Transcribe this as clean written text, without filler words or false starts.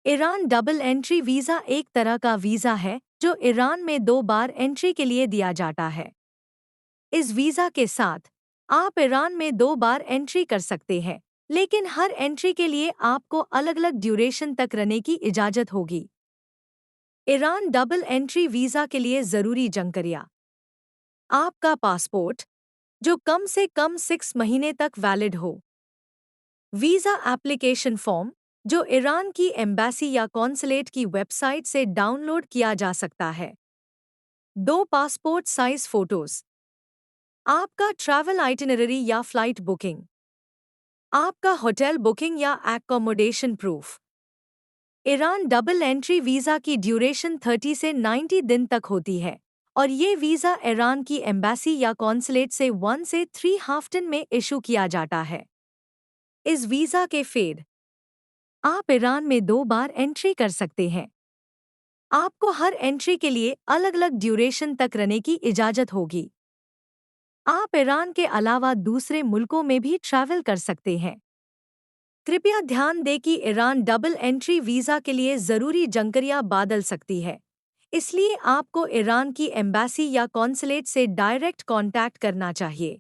Iran double entry visa एक तरह का वीज़ा है जो ईरान में 2 बार एंट्री के लिए दिया जाता है। इस वीज़ा के साथ आप ईरान में 2 बार एंट्री कर सकते हैं, लेकिन हर एंट्री के लिए आपको अलग-अलग ड्यूरेशन तक रहने की इजाज़त होगी। ईरान डबल एंट्री वीज़ा के लिए ज़रूरी जानकारियाँ। आपका पासपोर्ट, जो कम से कम 6 महीने तक वैलिड हो। वीज़ा एप्लीकेशन फॉर्म, जो ईरान की एम्बेसी या कॉन्सुलेट की वेबसाइट से डाउनलोड किया जा सकता है। 2 पासपोर्ट साइज फोटोज। आपका ट्रैवल आइटिनरी या फ्लाइट बुकिंग। आपका होटल बुकिंग या accommodation proof. Iran double entry visa की ड्यूरेशन 30 से 90 दिन तक होती है और ये वीज़ा ईरान की एम्बेसी या कॉन्सुलेट से 1 से 3 हफ्ते में इशू किया जाता है। इस वीज़ा के फेड आप ईरान में 2 बार एंट्री कर सकते हैं। आपको हर एंट्री के लिए अलग-अलग ड्यूरेशन तक रहने की इजाज़त होगी। आप ईरान के अलावा दूसरे मुल्कों में भी ट्रैवल कर सकते हैं। कृपया ध्यान दें कि ईरान डबल एंट्री वीज़ा के लिए ज़रूरी जानकारियाँ बदल सकती है, इसलिए आपको ईरान की एम्बेसी या कॉन्सुलेट से डायरेक्ट कॉन्टैक्ट करना चाहिए।